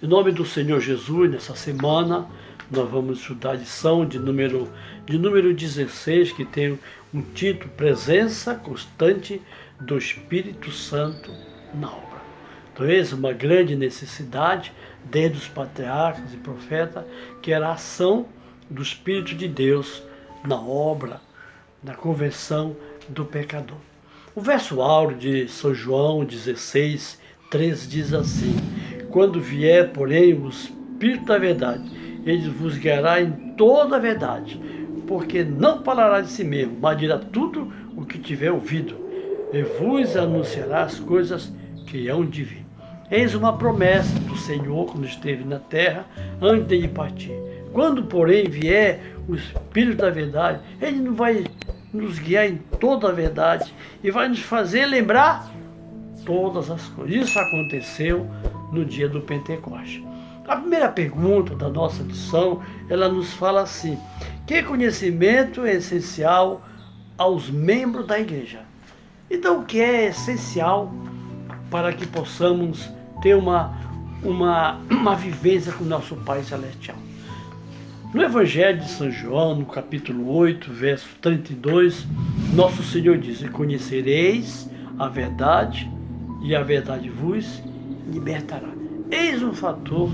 Em nome do Senhor Jesus, nessa semana, nós vamos estudar a lição de número 16, que tem um título: Presença Constante do Espírito Santo na obra. Então, essa é uma grande necessidade, desde os patriarcas e profetas, que era a ação do Espírito de Deus na obra, na conversão do pecador. O verso áureo de São João 16, 13 diz assim: quando vier, porém, o Espírito da verdade, ele vos guiará em toda a verdade, porque não falará de si mesmo, mas dirá tudo o que tiver ouvido, e vos anunciará as coisas que hão de vir. Eis uma promessa do Senhor quando esteve na terra, antes de partir. Quando, porém, vier o Espírito da verdade, ele não vai nos guiar em toda a verdade e vai nos fazer lembrar todas as coisas. Isso aconteceu no dia do Pentecostes. A primeira pergunta da nossa lição, ela nos fala assim: que conhecimento é essencial aos membros da igreja? Então, o que é essencial para que possamos ter uma vivência com o nosso Pai Celestial? No Evangelho de São João, no capítulo 8, verso 32, nosso Senhor diz: e conhecereis a verdade, e a verdade vos libertará. Eis um fator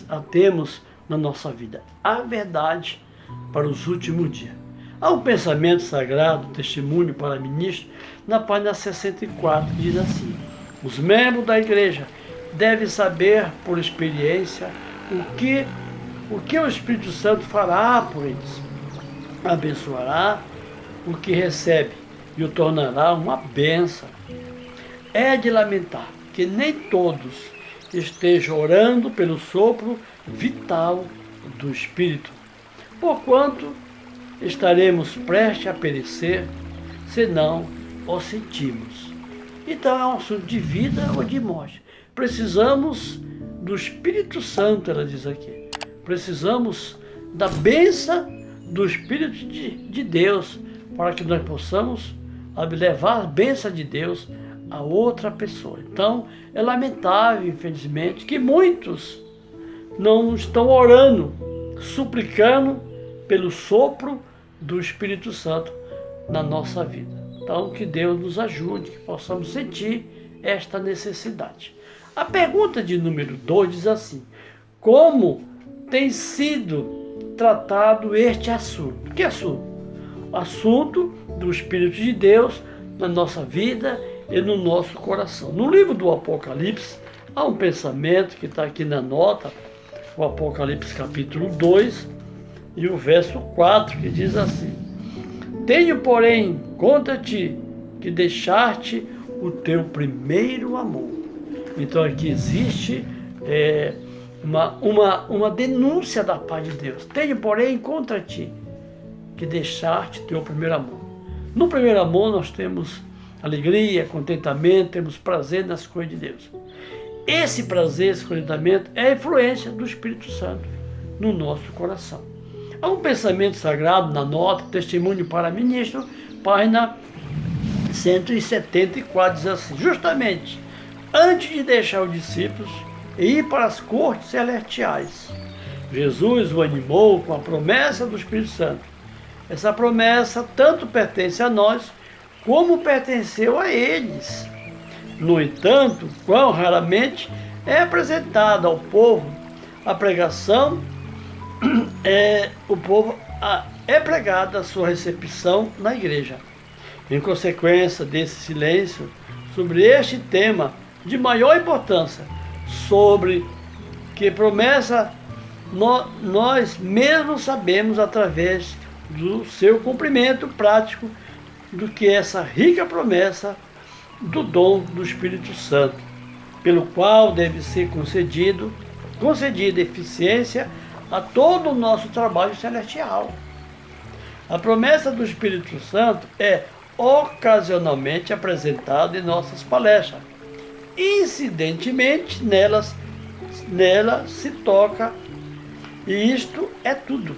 a termos na nossa vida: a verdade para os últimos dias. Há um pensamento sagrado, testemunho para ministro, na página 64, que diz assim: os membros da igreja devem saber por experiência o que o Espírito Santo fará por eles. Abençoará o que recebe e o tornará uma bênção. É de lamentar que nem todos estejam orando pelo sopro vital do Espírito, porquanto estaremos prestes a perecer se não o sentimos. Então é um assunto de vida ou de morte. Precisamos do Espírito Santo, ela diz aqui. Precisamos da bênção do Espírito de Deus, para que nós possamos levar a bênção de Deus a outra pessoa. Então, é lamentável, infelizmente, que muitos não estão orando, suplicando pelo sopro do Espírito Santo na nossa vida. Então, que Deus nos ajude, que possamos sentir esta necessidade. A pergunta de número 2 diz assim: como tem sido tratado este assunto? Que assunto? O assunto do Espírito de Deus na nossa vida e no nosso coração. No livro do Apocalipse, há um pensamento que está aqui na nota, o Apocalipse capítulo 2, e o verso 4, que diz assim: tenho, porém, contra ti que deixaste o teu primeiro amor. Então aqui existe uma denúncia da paz de Deus. Tenho, porém, contra ti que deixaste teu primeiro amor. No primeiro amor nós temos alegria, contentamento, temos prazer nas coisas de Deus. Esse prazer, esse contentamento é a influência do Espírito Santo no nosso coração. Há um pensamento sagrado na nota, testemunho para ministro, página 174, diz assim: justamente antes de deixar os discípulos e ir para as cortes celestiais, Jesus o animou com a promessa do Espírito Santo. Essa promessa tanto pertence a nós, como pertenceu a eles. No entanto, quão raramente é apresentada ao povo a pregação, é pregada a sua recepção na igreja. Em consequência desse silêncio sobre este tema de maior importância, sobre que promessa nós mesmos sabemos através do seu cumprimento prático do que essa rica promessa do dom do Espírito Santo, pelo qual deve ser concedida eficiência a todo o nosso trabalho celestial. A promessa do Espírito Santo é ocasionalmente apresentada em nossas palestras. Incidentemente, nela se toca, e isto é tudo.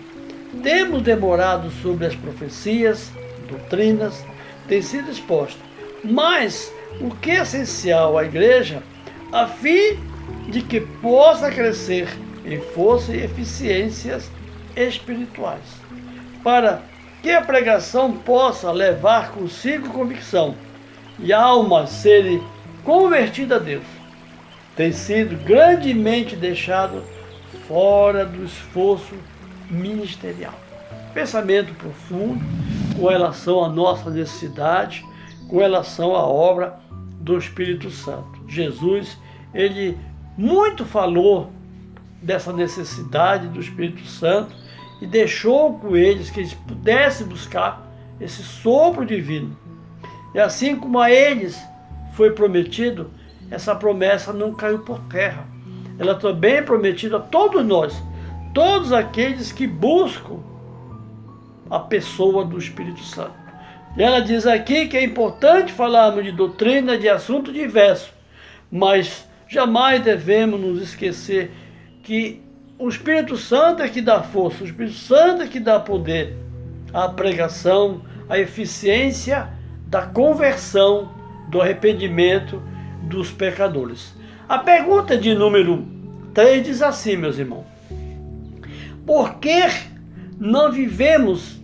Temos demorado sobre as profecias, doutrinas, tem sido exposta. Mas o que é essencial à igreja, a fim de que possa crescer em força e eficiências espirituais, para que a pregação possa levar consigo convicção e almas serem convertidas a Deus. Tem sido grandemente deixado fora do esforço ministerial. Pensamento profundo com relação à nossa necessidade, com relação à obra do Espírito Santo. Jesus, ele muito falou dessa necessidade do Espírito Santo e deixou com eles que eles pudessem buscar esse sopro divino. E assim como a eles foi prometido, essa promessa não caiu por terra. Ela também é prometida a todos nós, todos aqueles que buscam a pessoa do Espírito Santo. E ela diz aqui que é importante falarmos de doutrina, de assuntos diversos, mas jamais devemos nos esquecer que o Espírito Santo é que dá força, o Espírito Santo é que dá poder à pregação, à eficiência da conversão, do arrependimento dos pecadores. A pergunta de número 3 diz assim, meus irmãos: por que não vivemos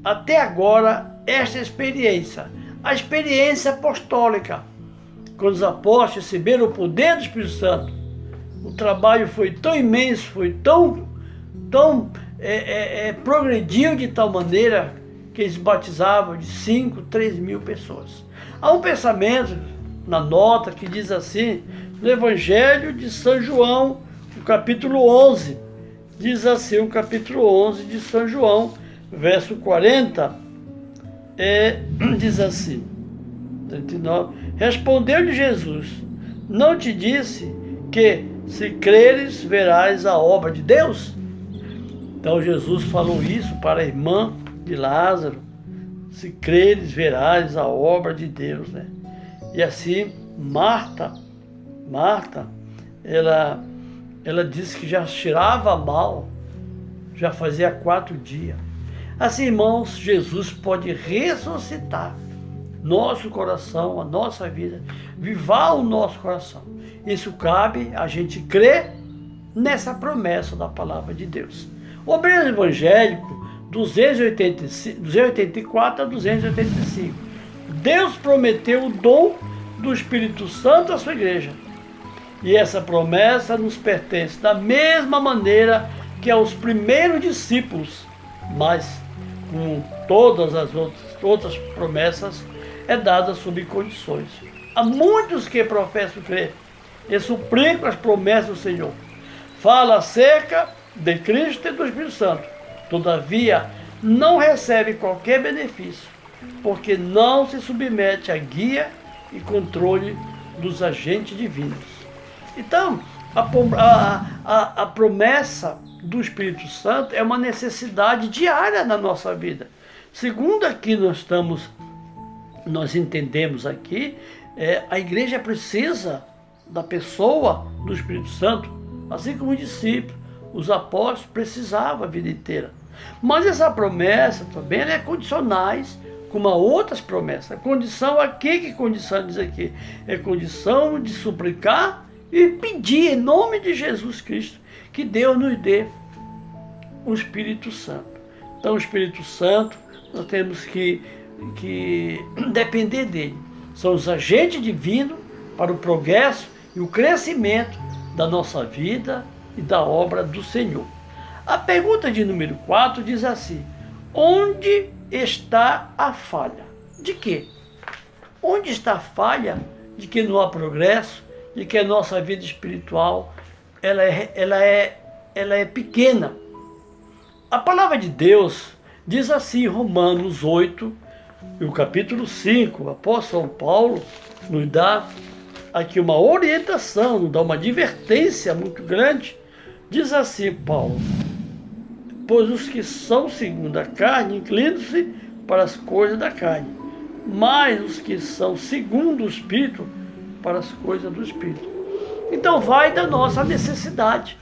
até agora esta experiência, a experiência apostólica, quando os apóstolos receberam o poder do Espírito Santo? O trabalho foi tão imenso, foi tão progrediu de tal maneira que eles batizavam de 5, 3 mil pessoas. Há um pensamento na nota que diz assim, no Evangelho de São João, no capítulo 11, diz assim, o capítulo 11 de São João, verso 40, diz assim, 39, respondeu-lhe Jesus, não te disse que se creres verás a obra de Deus? Então Jesus falou isso para a irmã de Lázaro, se creres verás a obra de Deus, né? E assim Marta, ela disse que já cheirava mal, já fazia 4 dias. Assim, irmãos, Jesus pode ressuscitar nosso coração, a nossa vida, vivar o nosso coração. Isso cabe a gente crer nessa promessa da palavra de Deus. O Obreiro Evangélico 284 a 285. Deus prometeu o dom do Espírito Santo à sua igreja. E essa promessa nos pertence da mesma maneira que aos primeiros discípulos, mas como todas as outras promessas, é dada sob condições. Há muitos que professam crer e suplicam as promessas do Senhor. Fala acerca de Cristo e do Espírito Santo. Todavia, não recebe qualquer benefício, porque não se submete à guia e controle dos agentes divinos. Então, a promessa do Espírito Santo é uma necessidade diária na nossa vida. Segundo aqui nós entendemos aqui, a igreja precisa da pessoa do Espírito Santo, assim como os discípulos, os apóstolos precisavam a vida inteira. Mas essa promessa também é condicionais, como a outras promessas. A condição aqui, que condição diz aqui? É condição de suplicar e pedir em nome de Jesus Cristo que Deus nos dê o Espírito Santo. Então o Espírito Santo, nós temos que depender dele. São os agentes divinos para o progresso e o crescimento da nossa vida e da obra do Senhor. A pergunta de número 4 diz assim: onde está a falha? De quê? Onde está a falha de que não há progresso, de que a nossa vida espiritual ela é pequena? A palavra de Deus diz assim em Romanos 8, e o capítulo 5, o apóstolo São Paulo nos dá aqui uma orientação, nos dá uma advertência muito grande. Diz assim Paulo: pois os que são segundo a carne inclinam-se para as coisas da carne, mas os que são segundo o Espírito para as coisas do Espírito. Então vai da nossa necessidade.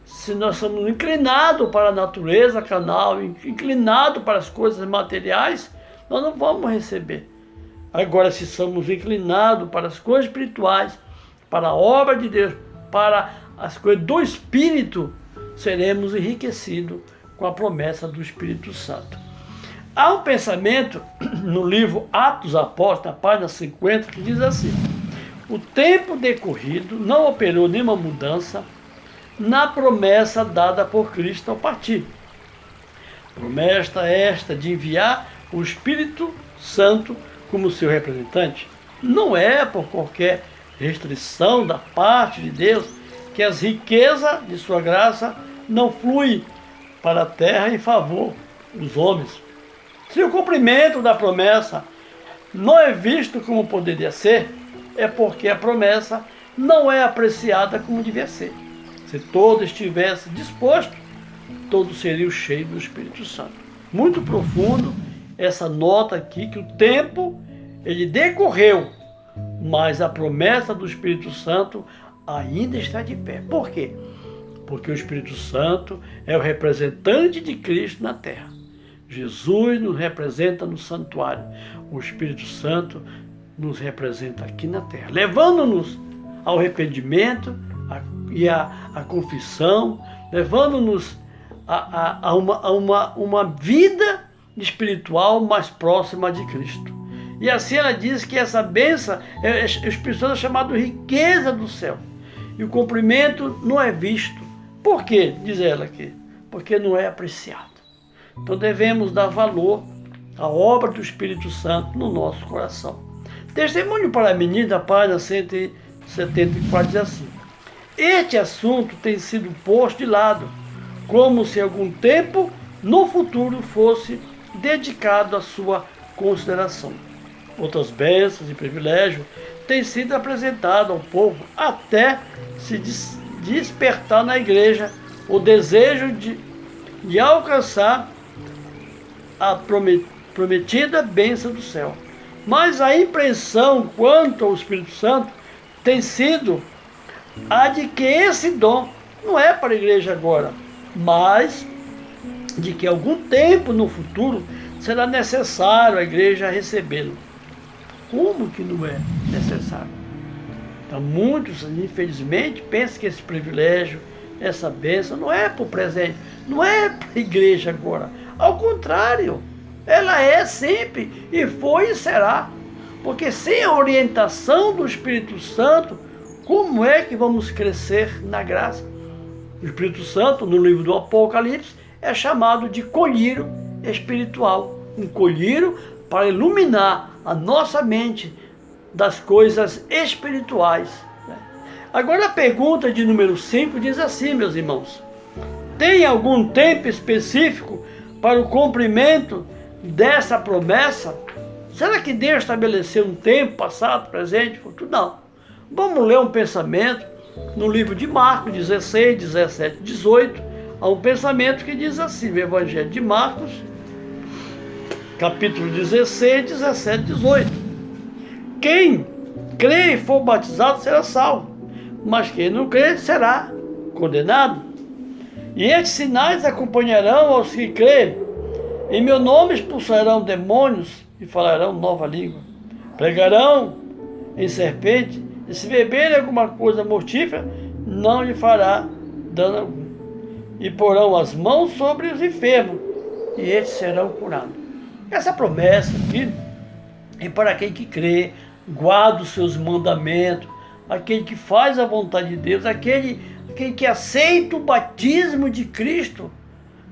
Se nós somos inclinados para a natureza carnal, inclinados para as coisas materiais, nós não vamos receber. Agora, se somos inclinados para as coisas espirituais, para a obra de Deus, para as coisas do Espírito, seremos enriquecidos com a promessa do Espírito Santo. Há um pensamento no livro Atos Apóstolos, na página 50, que diz assim: o tempo decorrido não operou nenhuma mudança na promessa dada por Cristo ao partir. Promessa esta de enviar o Espírito Santo como seu representante. Não é por qualquer restrição da parte de Deus que as riquezas de sua graça não fluem para a terra em favor dos homens. Se o cumprimento da promessa não é visto como poderia ser, é porque a promessa não é apreciada como devia ser. Se todo estivesse disposto, todos seriam cheios do Espírito Santo. Muito profundo essa nota aqui, que o tempo ele decorreu, mas a promessa do Espírito Santo ainda está de pé. Por quê? Porque o Espírito Santo é o representante de Cristo na terra. Jesus nos representa no santuário. O Espírito Santo nos representa aqui na terra, levando-nos ao arrependimento e à confissão, levando-nos a uma vida espiritual mais próxima de Cristo. E assim ela diz que essa bênção, o Espírito Santo é chamado riqueza do céu. E o cumprimento não é visto. Por quê? Diz ela aqui. Porque não é apreciado. Então devemos dar valor à obra do Espírito Santo no nosso coração. Testemunho para a menina, página 174, diz assim: este assunto tem sido posto de lado, como se algum tempo no futuro fosse dedicado à sua consideração. Outras bênçãos e privilégios têm sido apresentados ao povo até se despertar na igreja o desejo de alcançar a prometida bênção do céu. Mas a impressão quanto ao Espírito Santo tem sido a de que esse dom não é para a igreja agora, mas de que algum tempo no futuro será necessário a igreja recebê-lo. Como que não é necessário? Então muitos, infelizmente, pensam que esse privilégio, essa bênção, não é para o presente, não é para a igreja agora. Ao contrário, ela é sempre, e foi e será. Porque sem a orientação do Espírito Santo, como é que vamos crescer na graça? O Espírito Santo, no livro do Apocalipse, é chamado de colírio espiritual. Um colírio para iluminar a nossa mente das coisas espirituais. Agora a pergunta de número 5 diz assim, meus irmãos: tem algum tempo específico para o cumprimento dessa promessa? Será que Deus estabeleceu um tempo, passado, presente, futuro? Não. Vamos ler um pensamento no livro de Marcos 16, 17, 18. Há um pensamento que diz assim, no Evangelho de Marcos, capítulo 16, 17, 18. Quem crê e for batizado será salvo, mas quem não crê será condenado. E estes sinais acompanharão aos que crêem. Em meu nome expulsarão demônios e falarão nova língua. Pregarão em serpente, e se beberem alguma coisa mortífera, não lhe fará dano algum. E porão as mãos sobre os enfermos, e eles serão curados. Essa promessa aqui é para aquele que crê, guarda os seus mandamentos, aquele que faz a vontade de Deus, aquele que aceita o batismo de Cristo.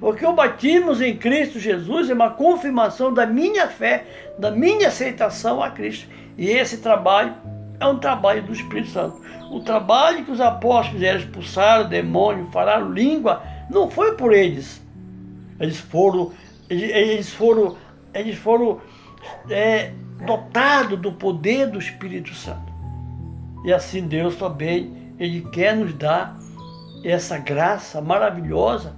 Porque o batismo em Cristo Jesus é uma confirmação da minha fé, da minha aceitação a Cristo. E esse trabalho é um trabalho do Espírito Santo. O trabalho que os apóstolos fizeram, expulsaram o demônio, falaram língua, não foi por eles. Eles foram dotados do poder do Espírito Santo. E assim Deus também, Ele quer nos dar essa graça maravilhosa.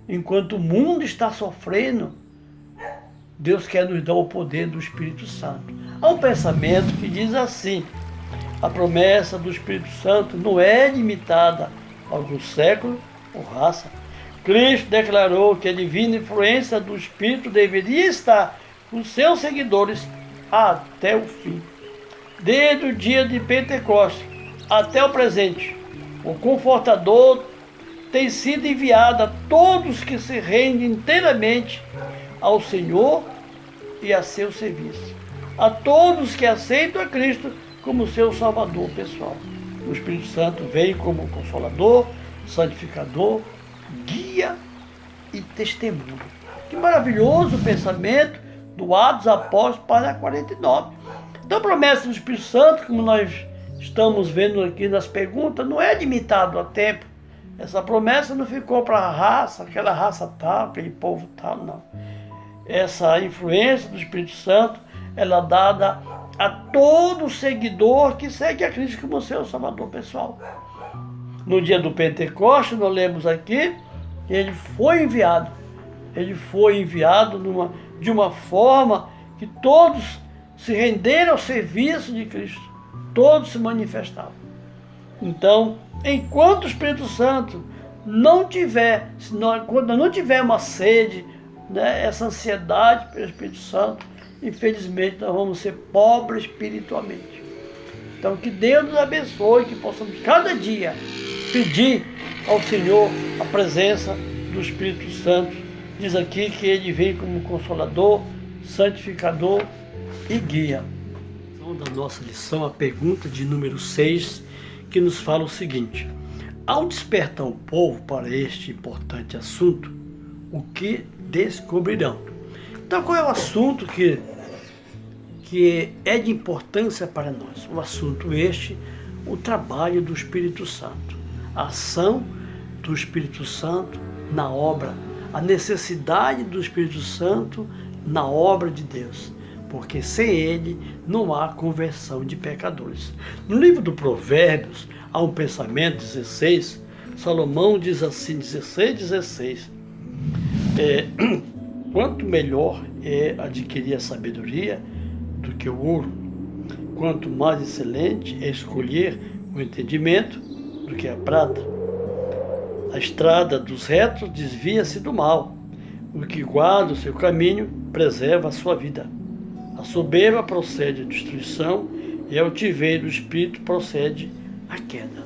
Enquanto o mundo está sofrendo, Deus quer nos dar o poder do Espírito Santo. Há um pensamento que diz assim: a promessa do Espírito Santo não é limitada a algum século ou raça. Cristo declarou que a divina influência do Espírito deveria estar com seus seguidores até o fim. Desde o dia de Pentecostes até o presente, O Confortador tem sido enviado a todos que se rendem inteiramente ao Senhor e a seu serviço. A todos que aceitam a Cristo como seu Salvador pessoal. O Espírito Santo vem como Consolador, Santificador, Guia e Testemunho. Que maravilhoso pensamento do Atos dos Apóstolos, página 49. Então a promessa do Espírito Santo, como nós estamos vendo aqui nas perguntas, não é limitado a tempo. Essa promessa não ficou para a raça, aquela raça tal, aquele povo tal, não. Essa influência do Espírito Santo, ela é dada a todo seguidor que segue a Cristo como seu Salvador pessoal. No dia do Pentecostes, nós lemos aqui, que ele foi enviado. Ele foi enviado de uma forma que todos se renderam ao serviço de Cristo. Todos se manifestavam. Então, enquanto o Espírito Santo não tiver, quando não tiver uma sede, né, essa ansiedade pelo Espírito Santo, infelizmente nós vamos ser pobres espiritualmente. Então que Deus nos abençoe, que possamos cada dia pedir ao Senhor a presença do Espírito Santo. Diz aqui que ele vem como Consolador, Santificador e Guia. Então, da nossa lição, a pergunta de número 6, que nos fala o seguinte: ao despertar o povo para este importante assunto, o que descobrirão? Então, qual é o assunto que é de importância para nós? O assunto este, o trabalho do Espírito Santo, a ação do Espírito Santo na obra, a necessidade do Espírito Santo na obra de Deus, porque sem ele não há conversão de pecadores. No livro do Provérbios, há um pensamento 16, Salomão diz assim, 16, quanto melhor é adquirir a sabedoria do que o ouro, quanto mais excelente é escolher o entendimento do que a prata. A estrada dos retos desvia-se do mal, o que guarda o seu caminho preserva a sua vida. A soberba procede à destruição e a altivez do espírito procede à queda.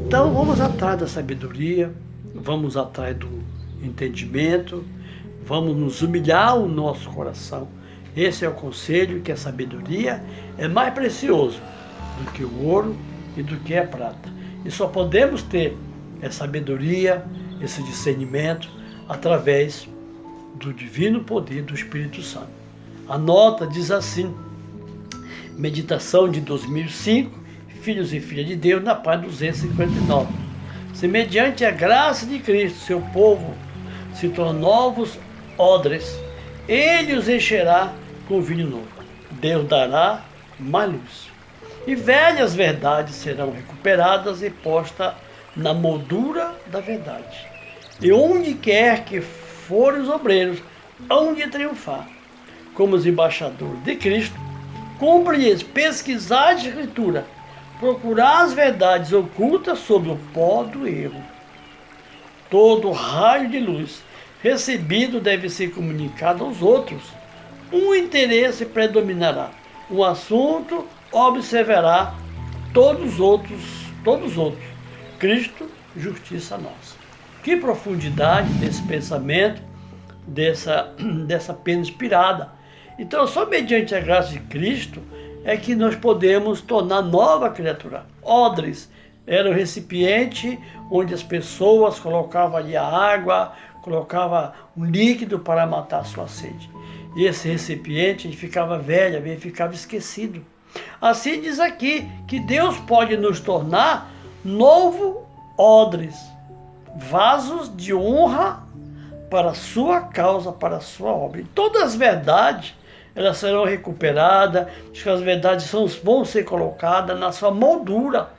Então vamos atrás da sabedoria, vamos atrás do entendimento, vamos nos humilhar o nosso coração. Esse é o conselho, que a sabedoria é mais precioso do que o ouro e do que a prata. E só podemos ter essa sabedoria, esse discernimento, através do divino poder do Espírito Santo. A nota diz assim: meditação de 2005, Filhos e Filhas de Deus, na página 259. Se mediante a graça de Cristo, seu povo se tornam novos odres, ele os encherá com vinho novo. Deus dará mais luz. E velhas verdades serão recuperadas e postas na moldura da verdade. E onde quer que forem os obreiros, hão de triunfar. Como os embaixadores de Cristo, cumpre-lhes pesquisar a Escritura, procurar as verdades ocultas sobre o pó do erro. Todo raio de luz recebido deve ser comunicado aos outros. Um interesse predominará. Um assunto observará todos os outros. Cristo, justiça nossa. Que profundidade desse pensamento, dessa pena inspirada. Então, só mediante a graça de Cristo é que nós podemos tornar nova criatura. Odres era o recipiente onde as pessoas colocavam ali a água, colocavam um líquido para matar a sua sede. E esse recipiente ele ficava velho, ele ficava esquecido. Assim diz aqui que Deus pode nos tornar novo odres, vasos de honra para a sua causa, para a sua obra. E todas as verdades, elas serão recuperadas, as verdades vão ser colocadas na sua moldura,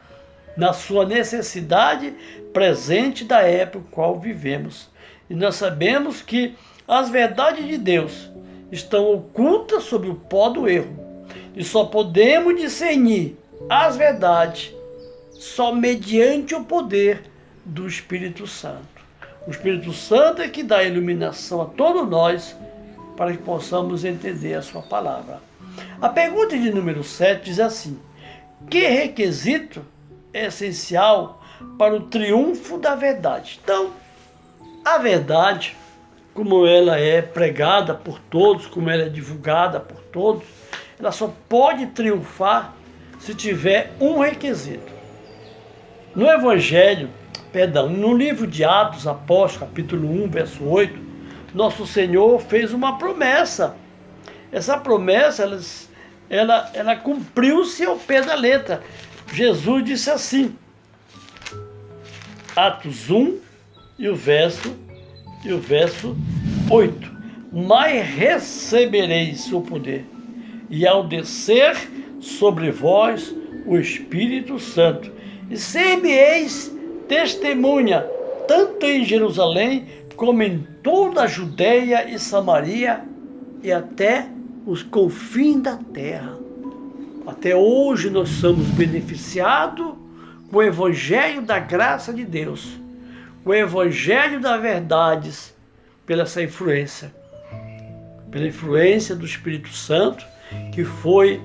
na sua necessidade presente da época em qual vivemos. E nós sabemos que as verdades de Deus estão ocultas sob o pó do erro. E só podemos discernir as verdades só mediante o poder do Espírito Santo. O Espírito Santo é que dá iluminação a todos nós para que possamos entender a sua palavra. A pergunta de número 7 diz assim: que requisito é essencial para o triunfo da verdade. Então, a verdade, como ela é pregada por todos, como ela é divulgada por todos, ela só pode triunfar se tiver um requisito. No no livro de Atos Apóstolos, capítulo 1, verso 8, nosso Senhor fez uma promessa. Essa promessa, ela cumpriu-se ao pé da letra. Jesus disse assim, Atos 1 e o verso 8. Mas recebereis o poder, e ao descer sobre vós o Espírito Santo, e ser-me-eis testemunha, tanto em Jerusalém, como em toda a Judeia e Samaria, e até os confins da terra. Até hoje nós somos beneficiados com o Evangelho da graça de Deus, com o Evangelho das verdades, pela essa influência, pela influência do Espírito Santo, que foi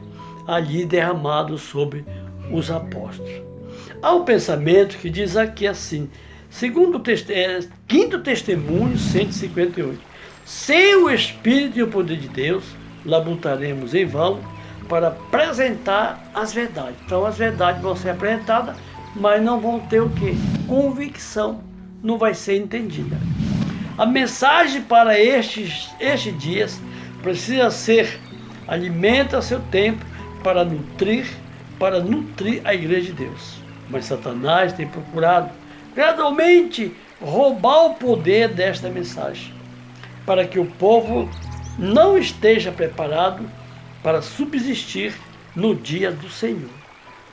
ali derramado sobre os apóstolos. Há um pensamento que diz aqui assim, segundo quinto testemunho, 158, sem o Espírito e o poder de Deus, labutaremos em vão para apresentar as verdades. Então as verdades vão ser apresentadas, mas não vão ter o quê? Convicção, não vai ser entendida. A mensagem para estes dias precisa ser: alimenta seu tempo para nutrir a igreja de Deus. Mas Satanás tem procurado gradualmente roubar o poder desta mensagem, para que o povo não esteja preparado para subsistir no dia do Senhor.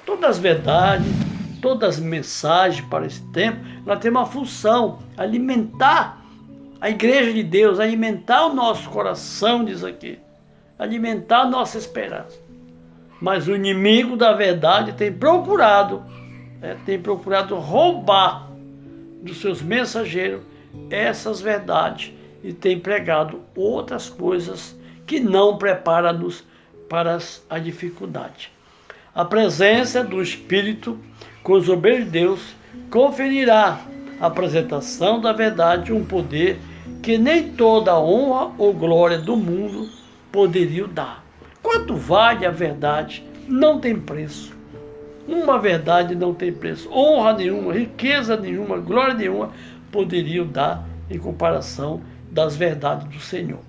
Todas as verdades, todas as mensagens para esse tempo, ela tem uma função: alimentar a igreja de Deus, alimentar o nosso coração, diz aqui, alimentar a nossa esperança. Mas o inimigo da verdade tem procurado roubar dos seus mensageiros essas verdades e tem pregado outras coisas que não preparam-nos para a dificuldade. A presença do Espírito com os obreiros de Deus conferirá à apresentação da verdade um poder que nem toda a honra ou glória do mundo poderiam dar. Quanto vale a verdade? Não tem preço. Uma verdade não tem preço. Honra nenhuma, riqueza nenhuma, glória nenhuma poderiam dar em comparação das verdades do Senhor.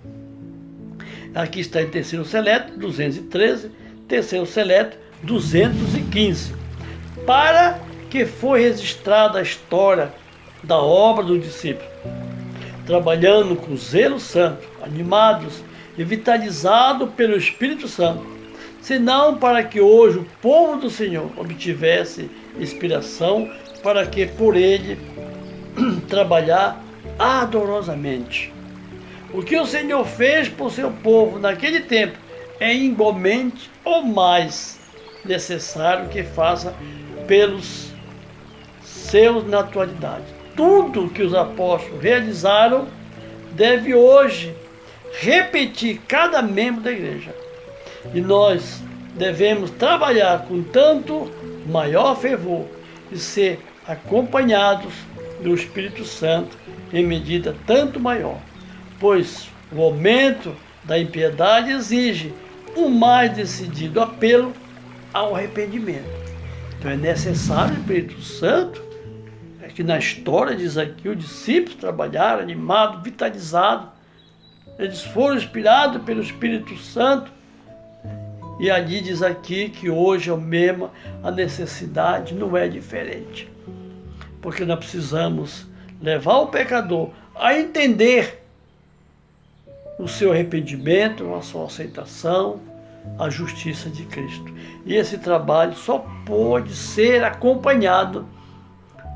Aqui está em terceiro seleto, 213, terceiro seleto, 215. Para que foi registrada a história da obra do discípulo, trabalhando com zelo santo, animados e vitalizados pelo Espírito Santo, senão para que hoje o povo do Senhor obtivesse inspiração para que por ele trabalhar ardorosamente. O que o Senhor fez por seu povo naquele tempo é igualmente ou mais necessário que faça pelos seus na atualidade. Tudo que os apóstolos realizaram deve hoje repetir cada membro da igreja. E nós devemos trabalhar com tanto maior fervor e ser acompanhados do Espírito Santo em medida tanto maior, pois o aumento da impiedade exige um mais decidido apelo ao arrependimento. Então é necessário o Espírito Santo, que na história diz aqui, os discípulos trabalharam animados, vitalizados, eles foram inspirados pelo Espírito Santo, e ali diz aqui que hoje é o mesmo, a necessidade não é diferente, porque nós precisamos levar o pecador a entender o seu arrependimento, a sua aceitação, a justiça de Cristo. E esse trabalho só pode ser acompanhado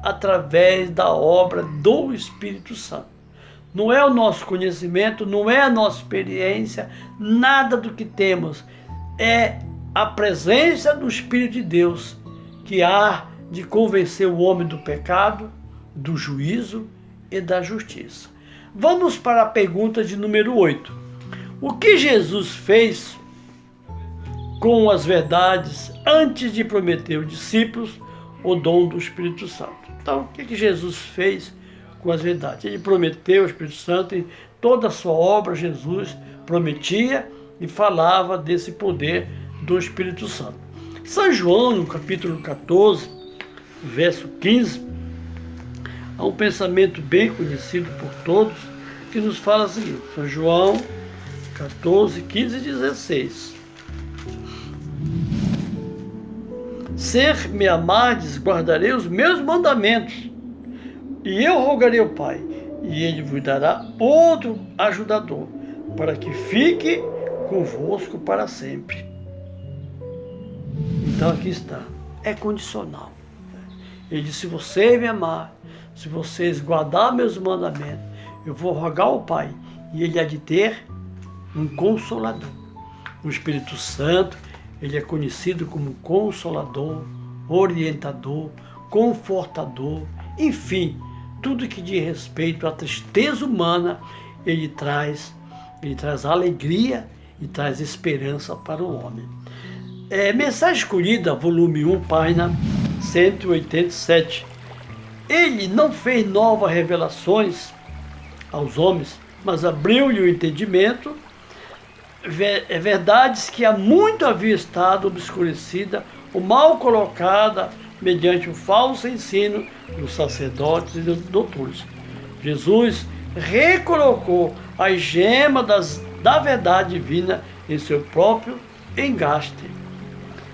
através da obra do Espírito Santo. Não é o nosso conhecimento, não é a nossa experiência, nada do que temos. É a presença do Espírito de Deus que há de convencer o homem do pecado, do juízo e da justiça. Vamos para a pergunta de número 8. O que Jesus fez com as verdades antes de prometer aos discípulos o dom do Espírito Santo? Então, o que Jesus fez com as verdades? Ele prometeu ao Espírito Santo, em toda a sua obra, Jesus prometia e falava desse poder do Espírito Santo. São João, no capítulo 14, verso 15, há um pensamento bem conhecido por todos, que nos fala o seguinte, São João 14, 15 e 16. Se me amardes, guardarei os meus mandamentos, e eu rogarei ao Pai, e ele vos dará outro ajudador, para que fique convosco para sempre. Então aqui está, é condicional. Ele disse, se você me amar, se vocês guardar meus mandamentos, eu vou rogar ao Pai, e ele há de ter um consolador. O Espírito Santo, ele é conhecido como consolador, orientador, confortador, enfim, tudo que diz respeito à tristeza humana, ele traz alegria e traz esperança para o homem. Mensagem Escolhida, volume 1, página 187. Ele não fez novas revelações aos homens, mas abriu-lhe o entendimento, verdades que há muito havia estado obscurecida ou mal colocada mediante o falso ensino dos sacerdotes e dos doutores. Jesus recolocou a gema da verdade divina em seu próprio engaste,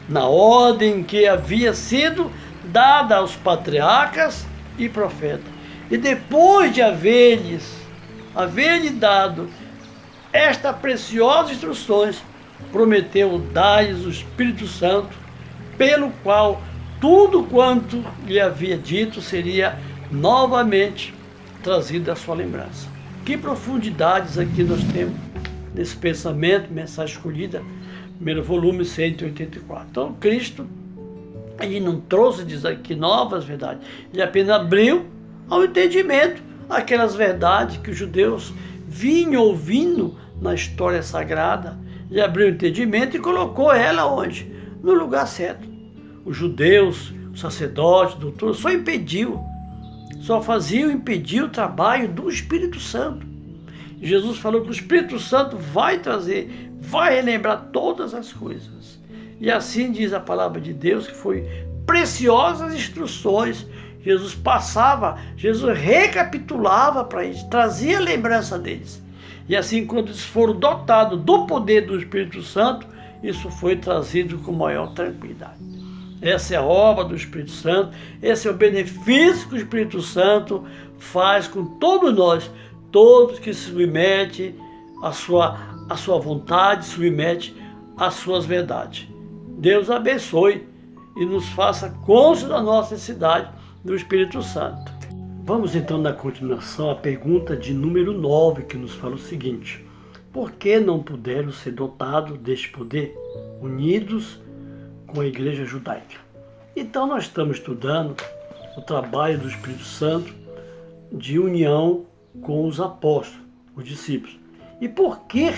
na ordem que havia sido dada aos patriarcas e profetas. E depois de haver-lhe dado estas preciosas instruções, prometeu dar-lhes o Espírito Santo, pelo qual tudo quanto lhe havia dito seria novamente trazido à sua lembrança. Que profundidades aqui nós temos nesse pensamento, Mensagem Escolhida, primeiro volume 184. Então, Cristo, ele não trouxe, diz aqui, novas verdades, ele apenas abriu ao entendimento aquelas verdades que os judeus vinham ouvindo na história sagrada. Ele abriu o entendimento e colocou ela onde? No lugar certo. Os judeus, os sacerdotes, doutores, só faziam impedir o trabalho do Espírito Santo. Jesus falou que o Espírito Santo vai trazer, vai relembrar todas as coisas. E assim diz a palavra de Deus, que foi preciosas instruções. Jesus recapitulava para eles, trazia a lembrança deles. E assim, quando eles foram dotados do poder do Espírito Santo, isso foi trazido com maior tranquilidade. Essa é a obra do Espírito Santo, esse é o benefício que o Espírito Santo faz com todos nós, todos que se submetem à sua vontade, submetem às suas verdades. Deus abençoe e nos faça cônscio da nossa necessidade do Espírito Santo. Vamos então na continuação à pergunta de número 9, que nos fala o seguinte: por que não puderam ser dotados deste poder, unidos com a Igreja Judaica? Então nós estamos estudando o trabalho do Espírito Santo de união com os apóstolos, os discípulos. E por que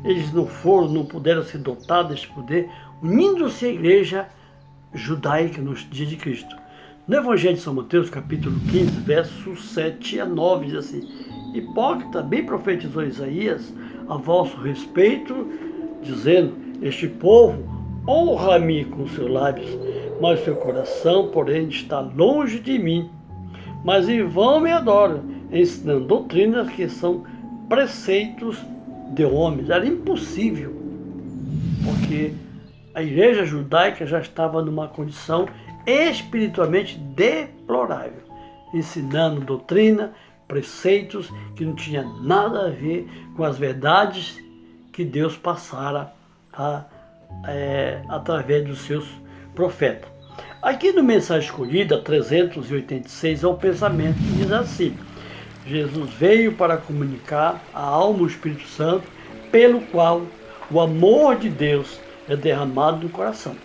eles não puderam ser dotados deste poder, unindo-se à Igreja Judaica nos dias de Cristo? No Evangelho de São Mateus, capítulo 15, versos 7 a 9, diz assim: hipócrita, bem profetizou Isaías a vosso respeito, dizendo: este povo honra-me com seus lábios, mas seu coração, porém, está longe de mim. Mas em vão me adoram, ensinando doutrinas que são preceitos de homens. Era impossível, porque a igreja judaica já estava numa condição espiritualmente deplorável, ensinando doutrina, preceitos que não tinha nada a ver com as verdades que Deus passara através dos seus profetas. Aqui no Mensagem Escolhida 386 é um pensamento que diz assim: Jesus veio para comunicar a alma, o Espírito Santo, pelo qual o amor de Deus é derramado no coração.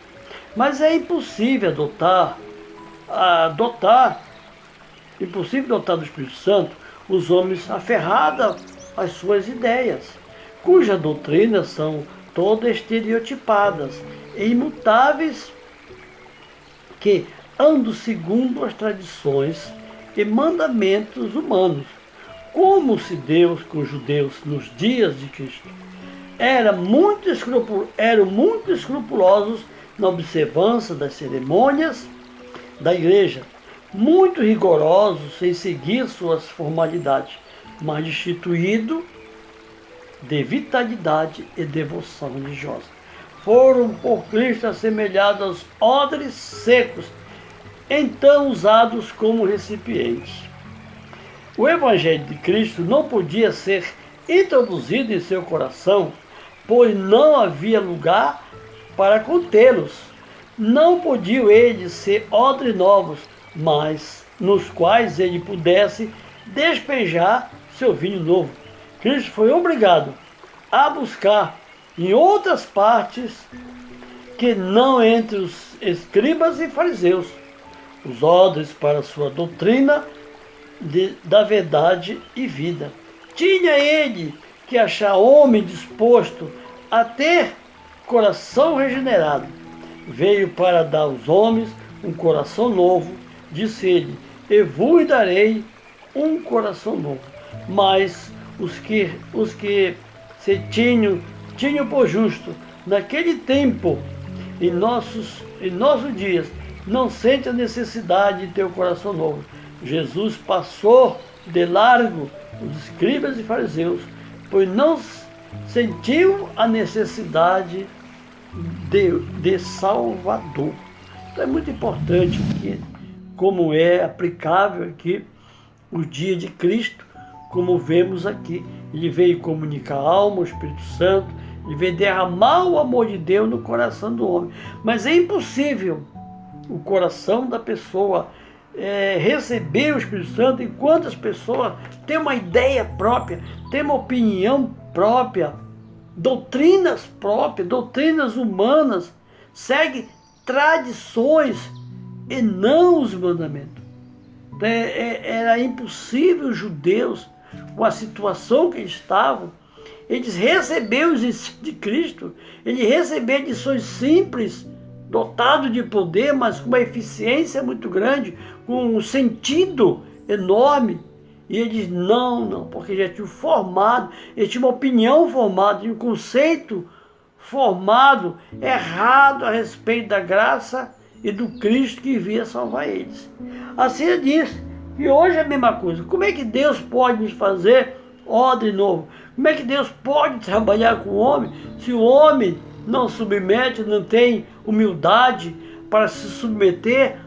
Mas é impossível dotar do Espírito Santo os homens aferrados às suas ideias, cujas doutrinas são todas estereotipadas e imutáveis, que andam segundo as tradições e mandamentos humanos, como se Deus com os judeus nos dias de Cristo eram muito escrupulosos na observância das cerimônias da igreja, muito rigorosos em seguir suas formalidades, mas destituído de vitalidade e devoção religiosa. Foram por Cristo assemelhados aos odres secos, então usados como recipientes. O Evangelho de Cristo não podia ser introduzido em seu coração, pois não havia lugar para contê-los. Não podiam eles ser odres novos, mas nos quais ele pudesse despejar seu vinho novo. Cristo foi obrigado a buscar em outras partes que não entre os escribas e fariseus os odres para sua doutrina da verdade e vida. Tinha ele que achar homem disposto a ter coração regenerado. Veio para dar aos homens um coração novo, disse ele, e vos darei um coração novo. Mas os que se tinham por justo naquele tempo, em nossos dias, não sente a necessidade de ter um coração novo. Jesus passou de largo os escribas e fariseus, pois não sentiu a necessidade de Salvador. Então é muito importante que, como é aplicável aqui o dia de Cristo, como vemos aqui, ele veio comunicar a alma, o Espírito Santo, ele veio derramar o amor de Deus no coração do homem. Mas é impossível o coração da pessoa receber o Espírito Santo enquanto as pessoas têm uma ideia própria, têm uma opinião própria, doutrinas próprias, doutrinas humanas, segue tradições e não os mandamentos. Era impossível os judeus, com a situação que estavam, eles receberam os ensinos de Cristo, eles receberam lições simples, dotado de poder, mas com uma eficiência muito grande, com um sentido enorme. E eles não, porque já tinham formado, eles tinham uma opinião formada, tinham um conceito formado, errado a respeito da graça e do Cristo que via salvar eles. Assim ele diz, e hoje é a mesma coisa. Como é que Deus pode nos fazer ordem novo? Como é que Deus pode trabalhar com o homem se o homem não submete, não tem humildade para se submeter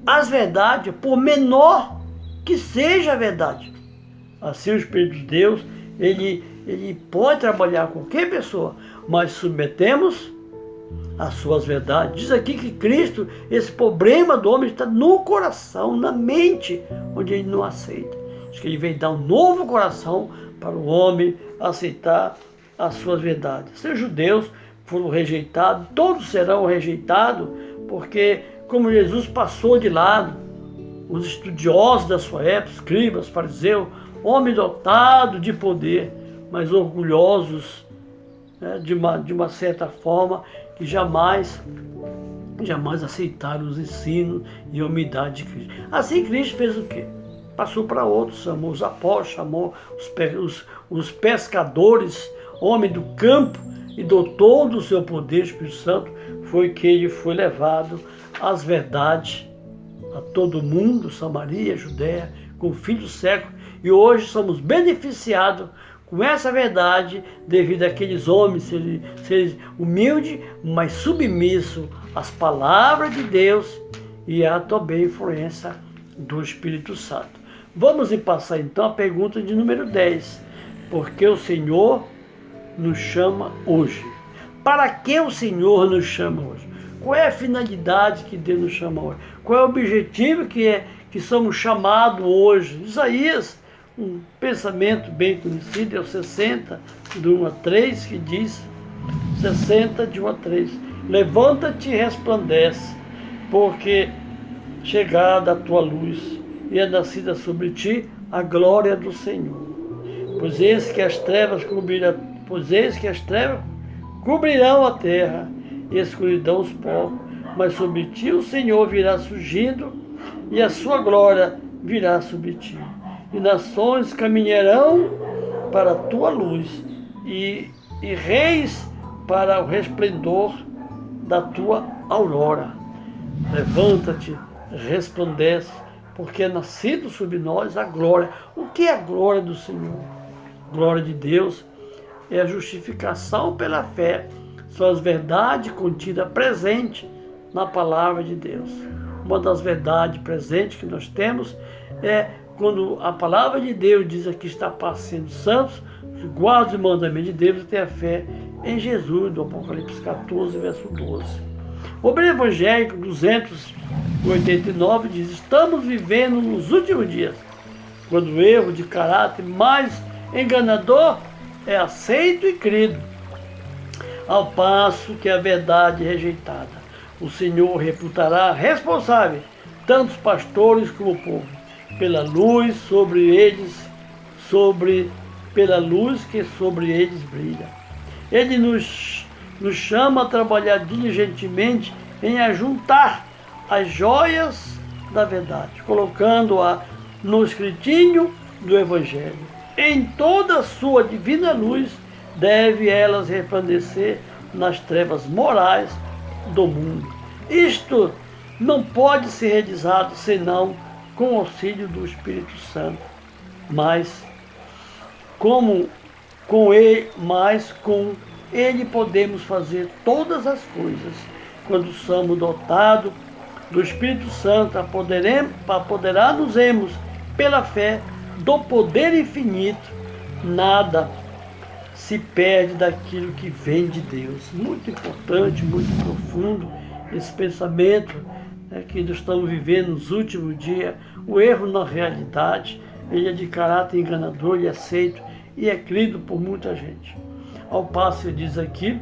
às verdades, por menor que seja a verdade? Assim o Espírito de Deus, ele pode trabalhar com qualquer pessoa, mas submetemos às suas verdades. Diz aqui que Cristo, esse problema do homem está no coração, na mente, onde ele não aceita. Diz que ele veio dar um novo coração para o homem aceitar as suas verdades. Se os judeus foram rejeitados, todos serão rejeitados, porque como Jesus passou de lado, os estudiosos da sua época, escribas, fariseus, homens dotados de poder, mas orgulhosos, né, de uma certa forma, que jamais aceitaram os ensinos e a humildade de Cristo. Assim Cristo fez o quê? Passou para outros, chamou os apóstolos, chamou os pescadores, homens do campo, e dotou do seu poder, Espírito Santo, foi que ele foi levado às verdades a todo mundo, Samaria, Judéia, com o fim do século, e hoje somos beneficiados com essa verdade devido àqueles homens serem humildes, mas submissos às palavras de Deus e à também influência do Espírito Santo. Vamos passar então a pergunta de número 10. Por que o Senhor nos chama hoje? Para que o Senhor nos chama hoje? Qual é a finalidade que Deus nos chama hoje? Qual é o objetivo que somos chamados hoje? Isaías, um pensamento bem conhecido, é o 60, de 1 a 3, que diz, 60, de 1 a 3, levanta-te e resplandece, porque chegada a tua luz, e é nascida sobre ti a glória do Senhor. Pois eis que as trevas cobrirão a terra, e a escuridão os povos, mas sobre ti o Senhor virá surgindo, e a sua glória virá sobre ti. E nações caminharão para a tua luz, e reis para o resplendor da tua aurora. Levanta-te, resplandece, porque é nascido sobre nós a glória. O que é a glória do Senhor? Glória de Deus é a justificação pela fé, são as verdades contidas presentes na palavra de Deus. Uma das verdades presentes que nós temos é quando a palavra de Deus diz aqui está sendo santos, guarda os mandamentos de Deus e tem a fé em Jesus, do Apocalipse 14, verso 12. O Obreiro Evangélico 289 diz: estamos vivendo nos últimos dias, quando o erro de caráter mais enganador é aceito e crido, ao passo que a verdade é rejeitada. O Senhor reputará responsável tanto os pastores como o povo, pela luz pela luz que sobre eles brilha. Ele nos chama a trabalhar diligentemente em ajuntar as joias da verdade, colocando-a no escritinho do Evangelho. Em toda a sua divina luz, deve elas resplandecer nas trevas morais do mundo. Isto não pode ser realizado senão com o auxílio do Espírito Santo, mas com ele podemos fazer todas as coisas. Quando somos dotados do Espírito Santo, apoderar-nos-emos pela fé do poder infinito. Nada se perde daquilo que vem de Deus. Muito importante, muito profundo esse pensamento que nós estamos vivendo nos últimos dias. O erro na realidade, ele é de caráter enganador, ele é aceito e é crido por muita gente. Ao passo, ele diz aqui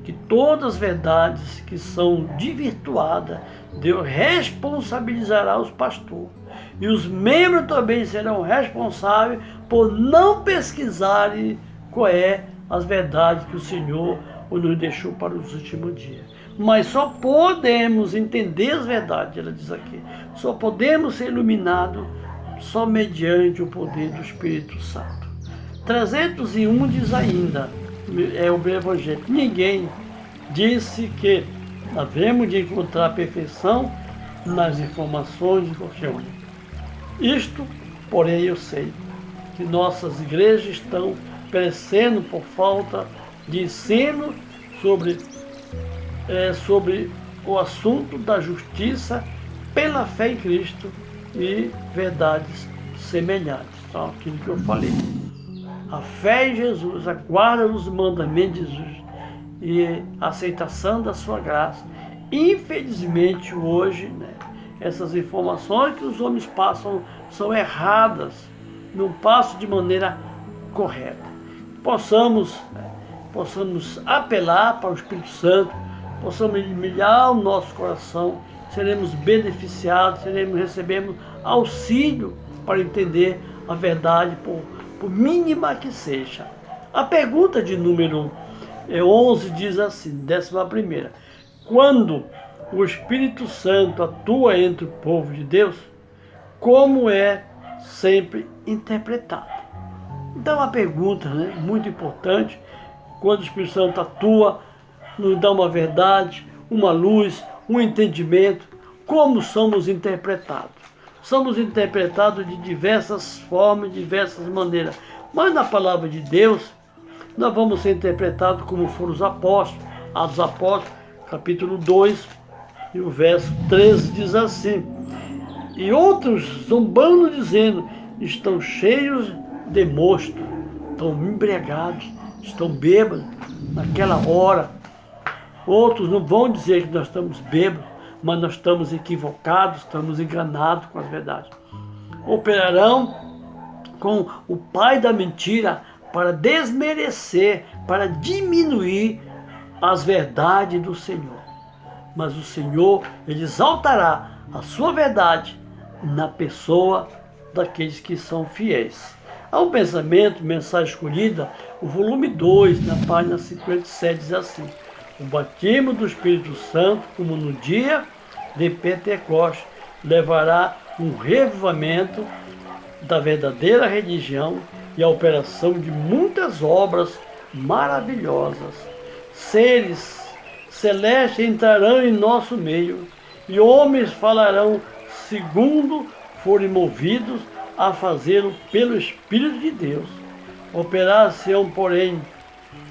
que todas as verdades que são desvirtuadas, Deus responsabilizará os pastores. E os membros também serão responsáveis por não pesquisarem qual é as verdades que o Senhor nos deixou para os últimos dias. Mas só podemos entender as verdades, ela diz aqui, só podemos ser iluminados só mediante o poder do Espírito Santo. 301 diz ainda, é o Evangelho: ninguém disse que havemos de encontrar a perfeição nas informações de qualquer um. Isto, porém, eu sei, que nossas igrejas estão perecendo por falta de ensino sobre o assunto da justiça pela fé em Cristo e verdades semelhantes. Então, aquilo que eu falei. A fé em Jesus, a guarda dos mandamentos de Jesus e a aceitação da sua graça. Infelizmente, hoje, essas informações que os homens passam são erradas, não passam de maneira correta. Possamos apelar para o Espírito Santo, possamos humilhar o nosso coração, seremos beneficiados, recebemos auxílio para entender a verdade, por mínima que seja. A pergunta de número 11 diz assim, 11ª: quando o Espírito Santo atua entre o povo de Deus, como é sempre interpretado? Então, uma pergunta muito importante. Quando o Espírito Santo atua, nos dá uma verdade, uma luz, um entendimento, como somos interpretados? Somos interpretados de diversas formas, de diversas maneiras. Mas na palavra de Deus, nós vamos ser interpretados como foram os apóstolos. Atos dos Apóstolos, capítulo 2, e o verso 13 diz assim: e outros zombando, dizendo, estão cheios de mosto, estão embriagados, estão bêbados naquela hora. Outros não vão dizer que nós estamos bêbados, mas nós estamos equivocados, estamos enganados com as verdades. Operarão com o pai da mentira para desmerecer, para diminuir as verdades do Senhor. Mas o Senhor, ele exaltará a sua verdade na pessoa daqueles que são fiéis. Há um pensamento, mensagem escolhida, o volume 2, na página 57, diz assim: O batismo do Espírito Santo, como no dia de Pentecostes, levará um revivamento da verdadeira religião e a operação de muitas obras maravilhosas. Seres celestes entrarão em nosso meio e homens falarão segundo forem movidos a fazê-lo pelo Espírito de Deus. Operar-se-ão, porém,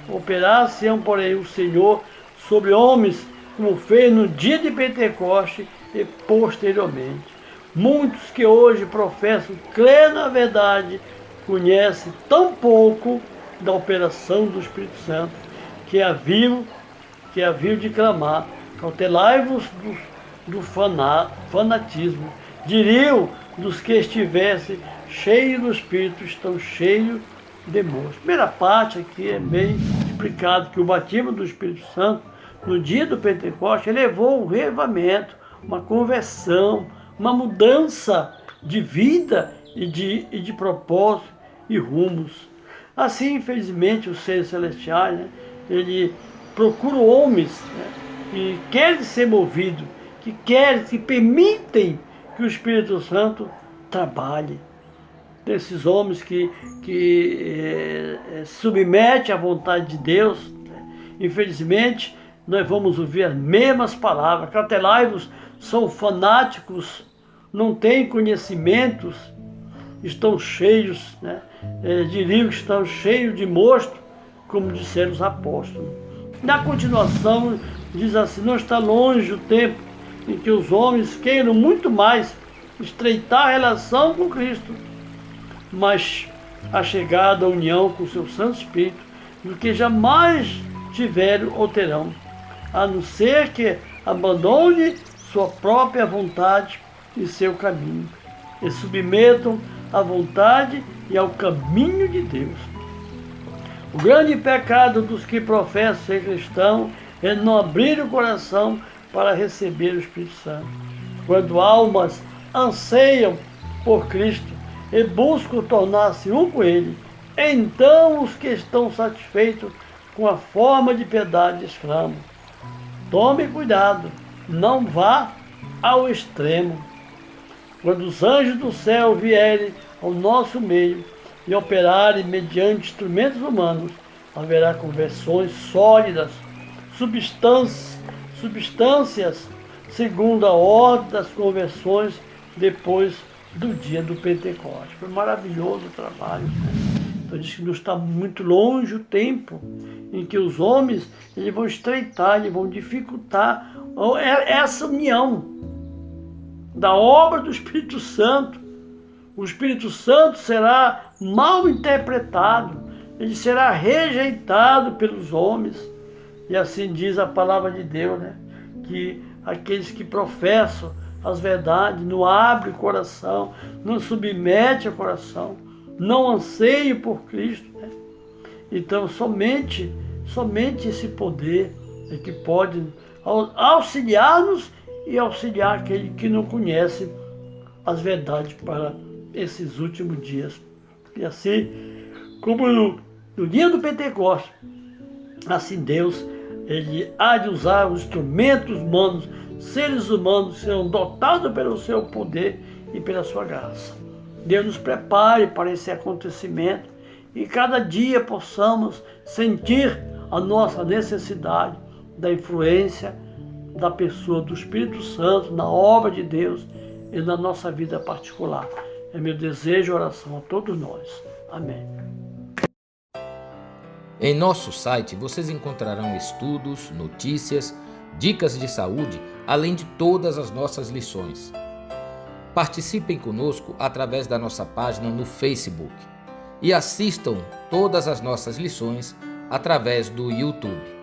o Senhor sobre homens, como fez no dia de Pentecoste e posteriormente. Muitos que hoje professam crer na verdade, conhecem tão pouco da operação do Espírito Santo, que haviam de clamar: cautelai-vos do fanatismo. Diriam dos que estivessem cheios do Espírito, estão cheios de monstros. Primeira parte aqui é bem explicado que o batismo do Espírito Santo, no dia do Pentecoste, levou um revivamento, uma conversão, uma mudança de vida e de propósito e rumos. Assim, infelizmente, os seres celestiais, ele procura homens, que querem ser movidos, que permitem que o Espírito Santo trabalhe. Desses homens que submetem à vontade de Deus, infelizmente, nós vamos ouvir as mesmas palavras. Cautelai-vos, são fanáticos, não têm conhecimentos, estão cheios, diriam que estão cheios de monstro, como disseram os apóstolos. Na continuação, diz assim: não está longe o tempo em que os homens queiram muito mais estreitar a relação com Cristo, mas a chegada à união com o seu Santo Espírito, do que jamais tiveram ou terão, a não ser que abandone sua própria vontade e seu caminho, e submetam à vontade e ao caminho de Deus. O grande pecado dos que professam ser cristãos é não abrir o coração para receber o Espírito Santo. Quando almas anseiam por Cristo e buscam tornar-se um com Ele, então os que estão satisfeitos com a forma de piedade exclamam: tome cuidado, não vá ao extremo. Quando os anjos do céu vierem ao nosso meio e operarem mediante instrumentos humanos, haverá conversões sólidas, substâncias segundo a ordem das conversões depois do dia do Pentecostes. Foi maravilhoso o trabalho. Então diz que não está muito longe o tempo em que os homens vão estreitar, vão dificultar essa união da obra do Espírito Santo. O Espírito Santo será mal interpretado, ele será rejeitado pelos homens. E assim diz a palavra de Deus, que aqueles que professam as verdades, não abrem o coração, não submetem o coração, não anseiam por Cristo. Então somente esse poder é que pode auxiliar-nos e auxiliar aquele que não conhece as verdades para esses últimos dias. E assim, como no dia do Pentecostes, assim Deus, ele há de usar os instrumentos humanos, seres humanos serão dotados pelo seu poder e pela sua graça. Deus nos prepare para esse acontecimento e cada dia possamos sentir a nossa necessidade da influência da pessoa do Espírito Santo na obra de Deus e na nossa vida particular. É meu desejo e oração a todos nós. Amém. Em nosso site vocês encontrarão estudos, notícias, dicas de saúde, além de todas as nossas lições. Participem conosco através da nossa página no Facebook e assistam todas as nossas lições através do YouTube.